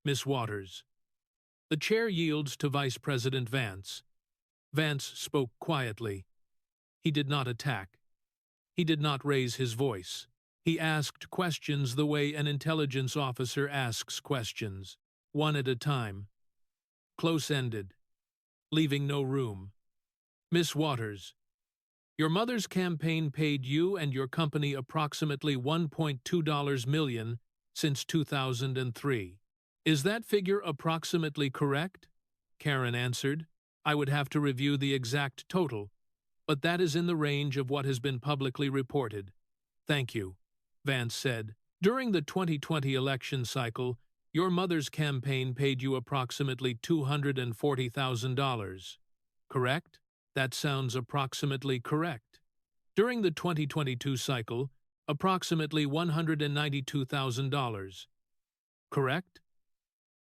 Ms. Waters. The chair yields to Vice President Vance. Vance spoke quietly. He did not attack. He did not raise his voice. He asked questions the way an intelligence officer asks questions, one at a time. Close-ended, leaving no room. Miss Waters, your mother's campaign paid you and your company approximately $1.2 million since 2003. Is that figure approximately correct? Karen answered. I would have to review the exact total, but that is in the range of what has been publicly reported. Thank you, Vance said. During the 2020 election cycle, your mother's campaign paid you approximately $240,000. Correct? That sounds approximately correct. During the 2022 cycle, approximately $192,000. Correct?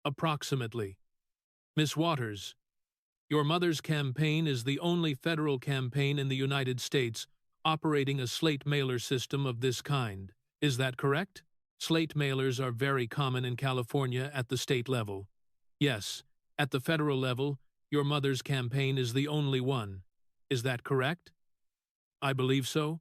Approximately. Miss Waters, Your mother's campaign is the only federal campaign in the United States operating a slate mailer system of this kind. Is that correct? Slate mailers are very common in California at the state level. Yes, at the federal level, your mother's campaign is the only one. Is that correct? I believe so.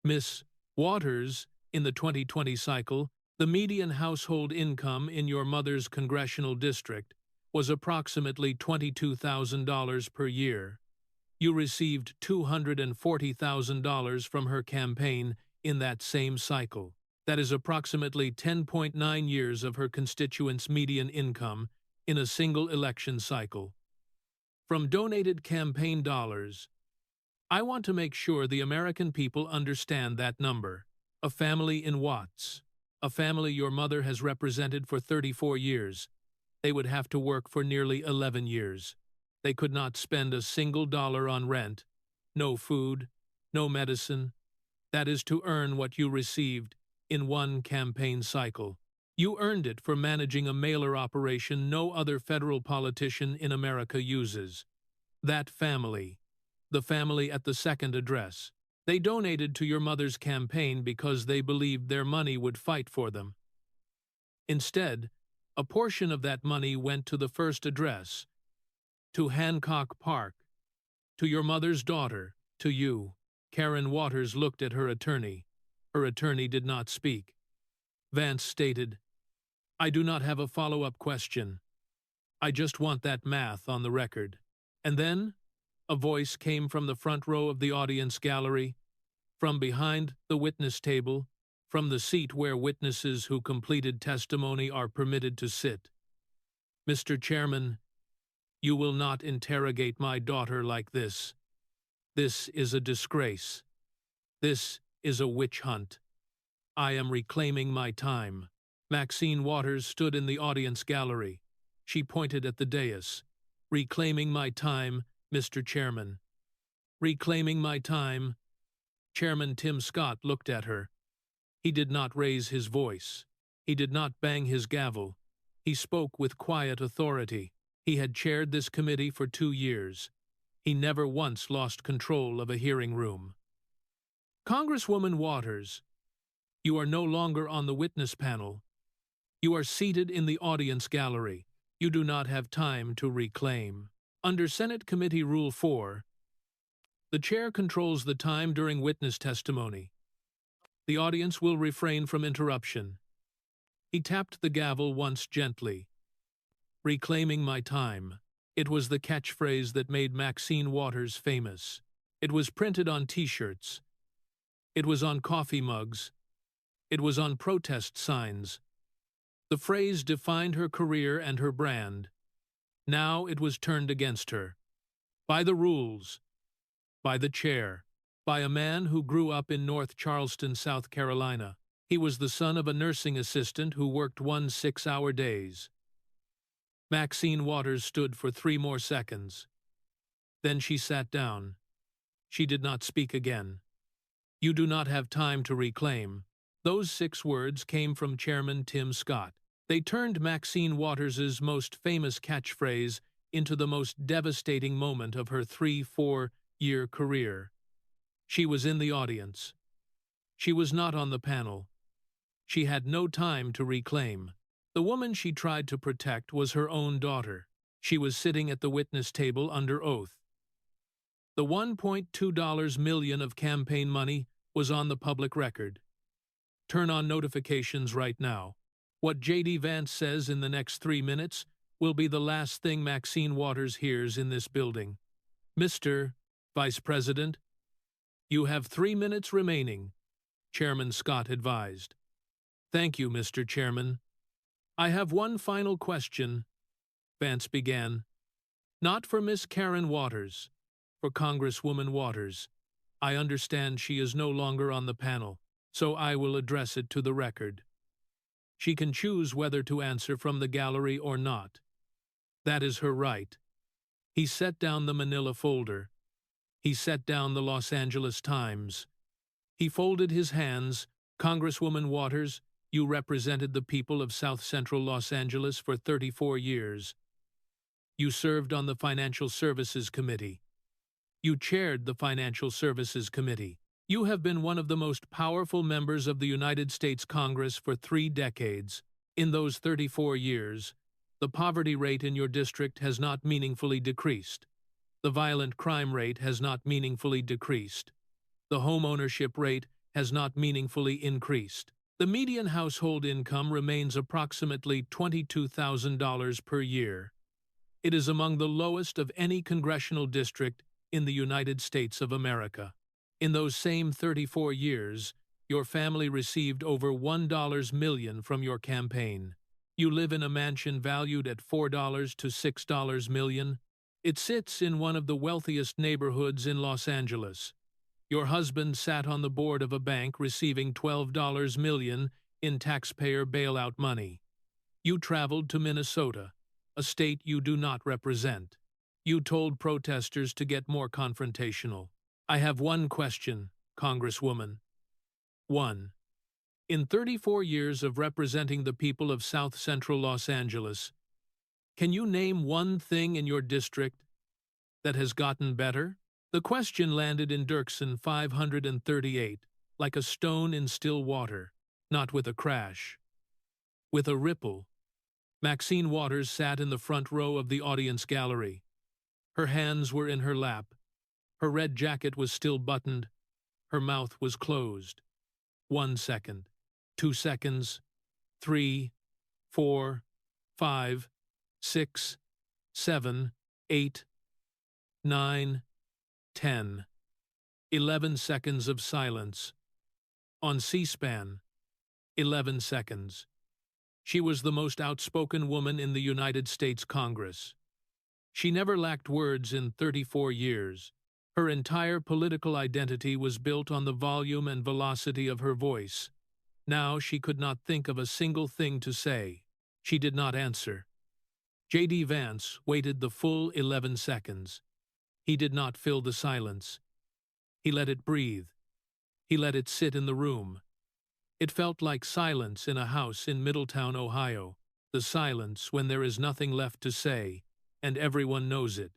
Miss Waters, in the 2020 cycle, the median household income in your mother's congressional district was approximately $22,000 per year. You received $240,000 from her campaign in that same cycle. That is approximately 10.9 years of her constituents' median income in a single election cycle. From donated campaign dollars, I want to make sure the American people understand that number. A family in Watts, a family your mother has represented for 34 years. They would have to work for nearly 11 years. They could not spend a single dollar on rent, no food, no medicine. That is to earn what you received in one campaign cycle. You earned it for managing a mailer operation no other federal politician in America uses. That family, the family at the second address, they donated to your mother's campaign because they believed their money would fight for them. Instead, a portion of that money went to the first address, to Hancock Park, to your mother's daughter, to you. Karen Waters looked at her attorney. Her attorney did not speak. Vance stated, "I do not have a follow-up question. I just want that math on the record." And then, a voice came from the front row of the audience gallery, from behind the witness table, from the seat where witnesses who completed testimony are permitted to sit. "Mr. Chairman, you will not interrogate my daughter like this. This is a disgrace. This is a witch hunt. I am reclaiming my time." Maxine Waters stood in the audience gallery. She pointed at the dais. "Reclaiming my time, Mr. Chairman. Reclaiming my time." Chairman Tim Scott looked at her. He did not raise his voice. He did not bang his gavel. He spoke with quiet authority. He had chaired this committee for 2 years. He never once lost control of a hearing room. "Congresswoman Waters, you are no longer on the witness panel. You are seated in the audience gallery. You do not have time to reclaim. Under Senate Committee Rule 4, the chair controls the time during witness testimony. The audience will refrain from interruption." He tapped the gavel once gently. "Reclaiming my time." It was the catchphrase that made Maxine Waters famous. It was printed on T-shirts. It was on coffee mugs. It was on protest signs. The phrase defined her career and her brand. Now it was turned against her. By the rules. By the chair. By a man who grew up in North Charleston, South Carolina. He was the son of a nursing assistant who worked 1 6-hour days. Maxine Waters stood for 3 more seconds. Then she sat down. She did not speak again. "You do not have time to reclaim." Those 6 words came from Chairman Tim Scott. They turned Maxine Waters' most famous catchphrase into the most devastating moment of her 3-4-year career. She was in the audience. She was not on the panel. She had no time to reclaim. The woman she tried to protect was her own daughter. She was sitting at the witness table under oath. The $1.2 million of campaign money was on the public record. Turn on notifications right now. What J.D. Vance says in the next 3 minutes will be the last thing Maxine Waters hears in this building. "Mr. Vice President, you have 3 minutes remaining," Chairman Scott advised. "Thank you, Mr. Chairman. I have one final question," Vance began. "Not for Miss Karen Waters, for Congresswoman Waters. I understand she is no longer on the panel, so I will address it to the record. She can choose whether to answer from the gallery or not. That is her right." He set down the manila folder. He set down the Los Angeles Times. He folded his hands. "Congresswoman Waters, you represented the people of South Central Los Angeles for 34 years. You served on the Financial Services Committee. You chaired the Financial Services Committee. You have been one of the most powerful members of the United States Congress for 3 decades. In those 34 years, the poverty rate in your district has not meaningfully decreased. The violent crime rate has not meaningfully decreased. The home ownership rate has not meaningfully increased. The median household income remains approximately $22,000 per year. It is among the lowest of any congressional district in the United States of America. In those same 34 years, your family received over $1 million from your campaign. You live in a mansion valued at $4 to $6 million. It sits in one of the wealthiest neighborhoods in Los Angeles. Your husband sat on the board of a bank receiving $12 million in taxpayer bailout money. You traveled to Minnesota, a state you do not represent. You told protesters to get more confrontational. I have one question, Congresswoman. 1. In 34 years of representing the people of South Central Los Angeles, can you name one thing in your district that has gotten better? The question landed in Dirksen 538, like a stone in still water, not with a crash. With a ripple. Maxine Waters sat in the front row of the audience gallery. Her hands were in her lap. Her red jacket was still buttoned. Her mouth was closed. 1 second. 2 seconds. 3, 4, 5, 6, 7, 8, 9, 10. 11 seconds of silence. On C-SPAN. 11 seconds. She was the most outspoken woman in the United States Congress. She never lacked words in 34 years. Her entire political identity was built on the volume and velocity of her voice. Now she could not think of a single thing to say. She did not answer. J.D. Vance waited the full 11 seconds. He did not fill the silence. He let it breathe. He let it sit in the room. It felt like silence in a house in Middletown, Ohio, the silence when there is nothing left to say, and everyone knows it.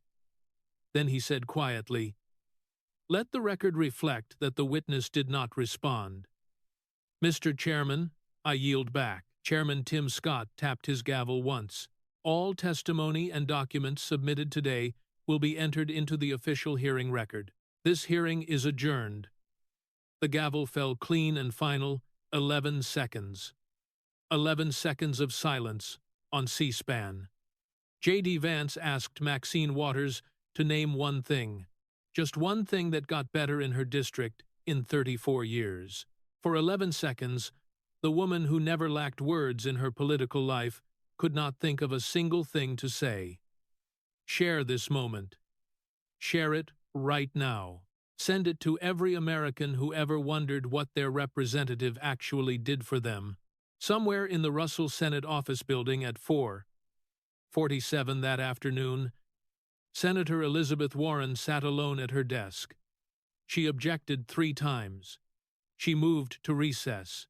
Then he said quietly, "Let the record reflect that the witness did not respond." "Mr. Chairman, I yield back." Chairman Tim Scott tapped his gavel once. "All testimony and documents submitted today will be entered into the official hearing record. This hearing is adjourned." The gavel fell clean and final, 11 seconds. 11 seconds of silence on C-SPAN. J.D. Vance asked Maxine Waters to name one thing, just one thing that got better in her district in 34 years. For 11 seconds, the woman who never lacked words in her political life could not think of a single thing to say. Share this moment. Share it right now. Send it to every American who ever wondered what their representative actually did for them. Somewhere in the Russell Senate office building at 4:47 that afternoon, Senator Elizabeth Warren sat alone at her desk. She objected 3 times. She moved to recess.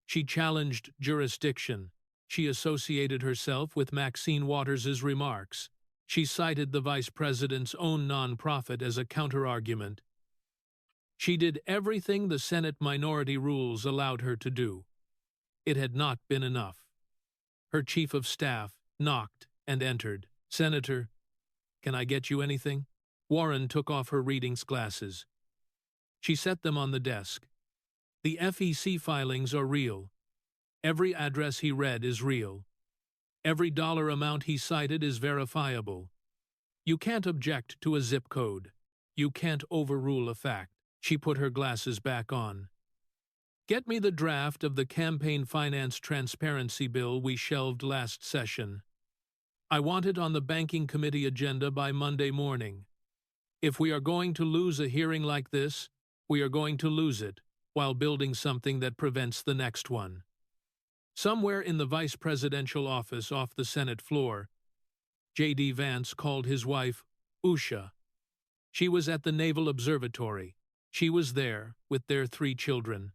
She challenged jurisdiction. She associated herself with Maxine Waters' remarks. She cited the vice president's own nonprofit as a counterargument. She did everything the Senate minority rules allowed her to do. It had not been enough. Her chief of staff knocked and entered. "Senator, can I get you anything?" Warren took off her reading glasses. She set them on the desk. "The FEC filings are real. Every address he read is real. Every dollar amount he cited is verifiable. You can't object to a zip code. You can't overrule a fact." She put her glasses back on. "Get me the draft of the campaign finance transparency bill we shelved last session. I want it on the banking committee agenda by Monday morning. If we are going to lose a hearing like this, we are going to lose it while building something that prevents the next one." Somewhere in the vice presidential office off the Senate floor, J.D. Vance called his wife Usha. She was at the Naval Observatory. She was there with their 3 children.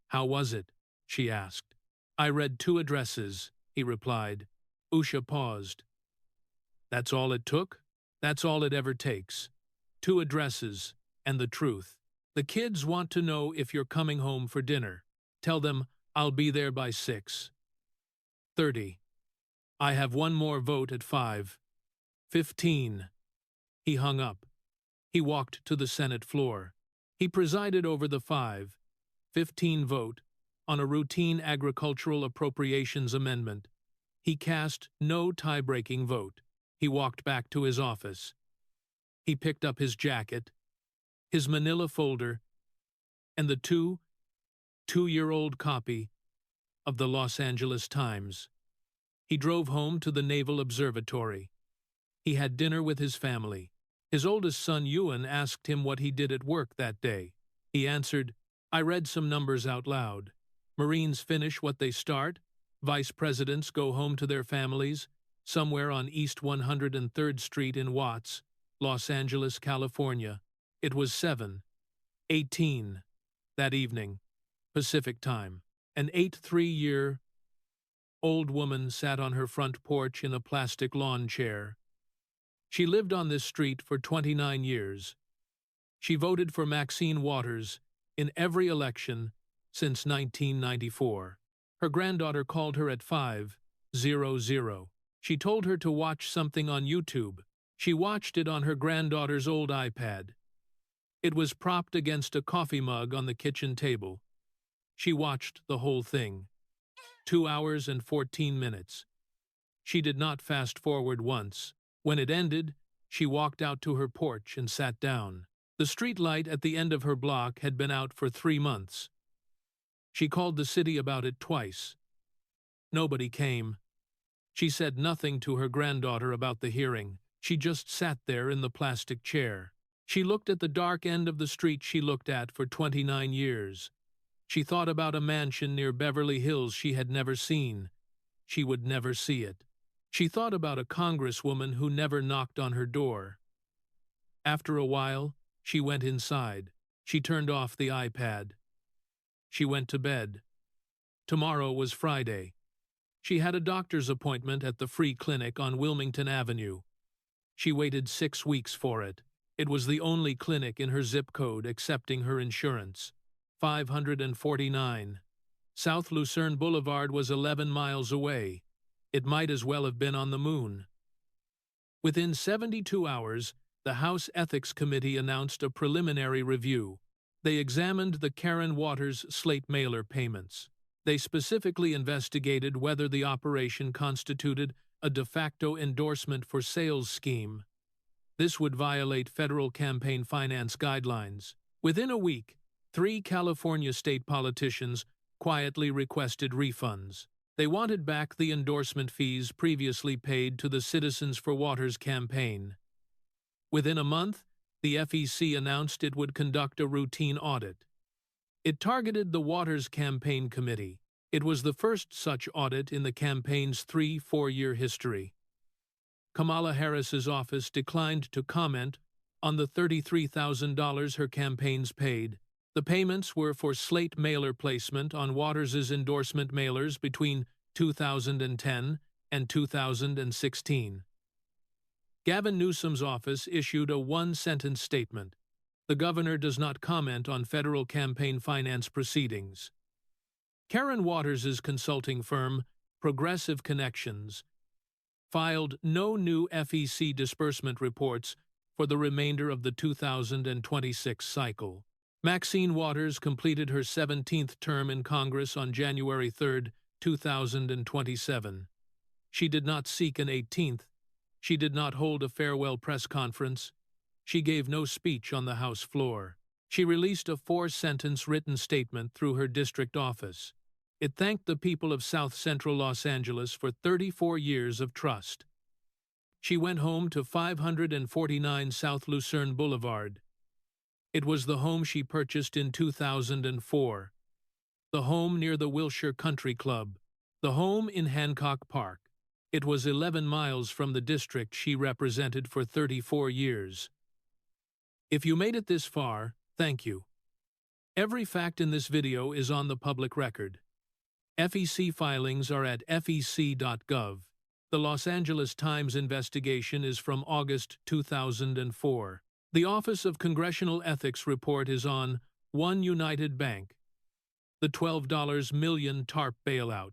"How was it?" she asked. "I read 2 addresses," he replied. Usha paused. That's all it took? That's all it ever takes. 2 addresses, and the truth. The kids want to know if you're coming home for dinner. Tell them, I'll be there by 6:30. I have one more vote at 5:15. He hung up. He walked to the Senate floor. He presided over the 5:15 vote on a routine agricultural appropriations amendment. He cast no tie-breaking vote. He walked back to his office. He picked up his jacket, his manila folder, and the two-year-old copy of the Los Angeles Times. He drove home to the Naval Observatory. He had dinner with his family. His oldest son, Ewan, asked him what he did at work that day. He answered, I read some numbers out loud. Marines finish what they start. Vice presidents go home to their families, somewhere on East 103rd Street in Watts, Los Angeles, California. It was 7:18 that evening, Pacific time. An 83-year-old woman sat on her front porch in a plastic lawn chair. She lived on this street for 29 years. She voted for Maxine Waters in every election since 1994. Her granddaughter called her at 5:00. She told her to watch something on YouTube. She watched it on her granddaughter's old iPad. It was propped against a coffee mug on the kitchen table. She watched the whole thing. 2 hours and 14 minutes. She did not fast forward once. When it ended, she walked out to her porch and sat down. The street light at the end of her block had been out for 3 months. She called the city about it twice. Nobody came. She said nothing to her granddaughter about the hearing. She just sat there in the plastic chair. She looked at the dark end of the street she looked at for 29 years. She thought about a mansion near Beverly Hills she had never seen. She would never see it. She thought about a congresswoman who never knocked on her door. After a while, she went inside. She turned off the iPad. She went to bed. Tomorrow was Friday. She had a doctor's appointment at the free clinic on Wilmington Avenue. She waited 6 weeks for it. It was the only clinic in her zip code accepting her insurance. 549. South Lucerne Boulevard was 11 miles away. It might as well have been on the moon. Within 72 hours, the House Ethics Committee announced a preliminary review. They examined the Karen Waters slate mailer payments. They specifically investigated whether the operation constituted a de facto endorsement for sales scheme. This would violate federal campaign finance guidelines. Within a week, 3 California state politicians quietly requested refunds. They wanted back the endorsement fees previously paid to the Citizens for Waters campaign. Within a month, the FEC announced it would conduct a routine audit. It targeted the Waters Campaign Committee. It was the first such audit in the campaign's 3-4-year history. Kamala Harris's office declined to comment on the $33,000 her campaigns paid. The payments were for slate mailer placement on Waters's endorsement mailers between 2010 and 2016. Gavin Newsom's office issued a one-sentence statement. The governor does not comment on federal campaign finance proceedings. Karen Waters' consulting firm, Progressive Connections, filed no new FEC disbursement reports for the remainder of the 2026 cycle. Maxine Waters completed her 17th term in Congress on January 3, 2027. She did not seek an 18th. She did not hold a farewell press conference. She gave no speech on the House floor. She released a 4-sentence written statement through her district office. It thanked the people of South Central Los Angeles for 34 years of trust. She went home to 549 South Lucerne Boulevard. It was the home she purchased in 2004. The home near the Wilshire Country Club. The home in Hancock Park. It was 11 miles from the district she represented for 34 years. If you made it this far, thank you. Every fact in this video is on the public record. FEC filings are at fec.gov. The Los Angeles Times investigation is from August 2004. The Office of Congressional Ethics report is on One United Bank, the $12 million TARP bailout,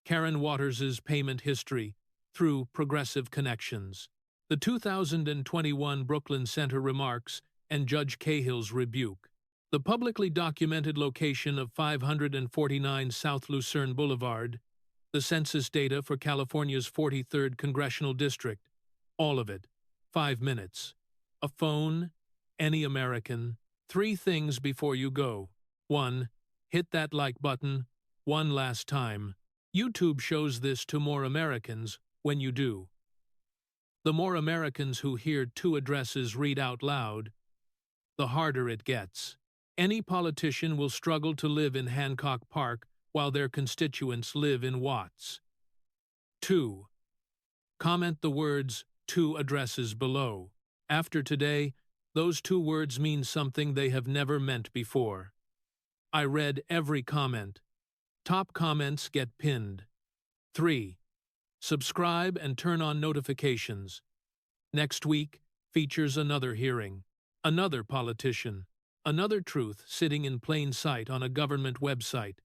Karen Waters' payment history through progressive connections, the 2021 Brooklyn Center remarks and Judge Cahill's rebuke, the publicly documented location of 549 South Lucerne Boulevard, the census data for California's 43rd Congressional District, all of it, 5 minutes. A phone, any American, 3 things before you go. 1. Hit that like button, one last time. YouTube shows this to more Americans when you do. The more Americans who hear 2 addresses read out loud, the harder it gets. Any politician will struggle to live in Hancock Park while their constituents live in Watts. 2. Comment the words 2 addresses below. After today, those 2 words mean something they have never meant before. I read every comment. Top comments get pinned. 3. Subscribe and turn on notifications. Next week features another hearing, another politician, another truth sitting in plain sight on a government website.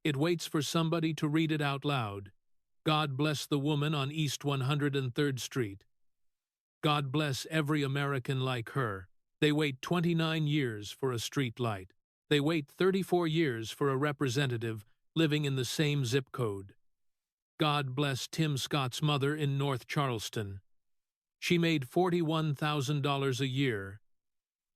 It waits for somebody to read it out loud. God bless the woman on East 103rd Street. God bless every American like her. They wait 29 years for a street light. They wait 34 years for a representative living in the same zip code. God bless Tim Scott's mother in North Charleston. She made $41,000 a year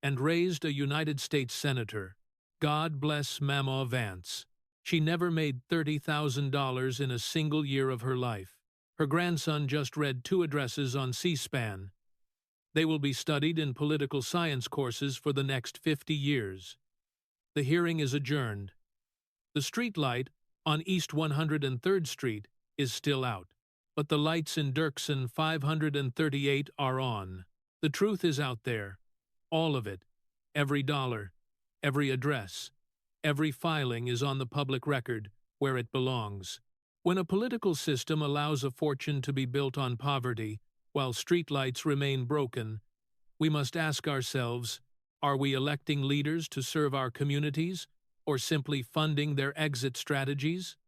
and raised a United States senator. God bless Mama Vance. She never made $30,000 in a single year of her life. Her grandson just read 2 addresses on C-SPAN. They will be studied in political science courses for the next 50 years. The hearing is adjourned. The street light on East 103rd Street is still out, but the lights in Dirksen 538 are on. The truth is out there. All of it. Every dollar. Every address. Every filing is on the public record, where it belongs. When a political system allows a fortune to be built on poverty, while streetlights remain broken, we must ask ourselves, are we electing leaders to serve our communities, or simply funding their exit strategies?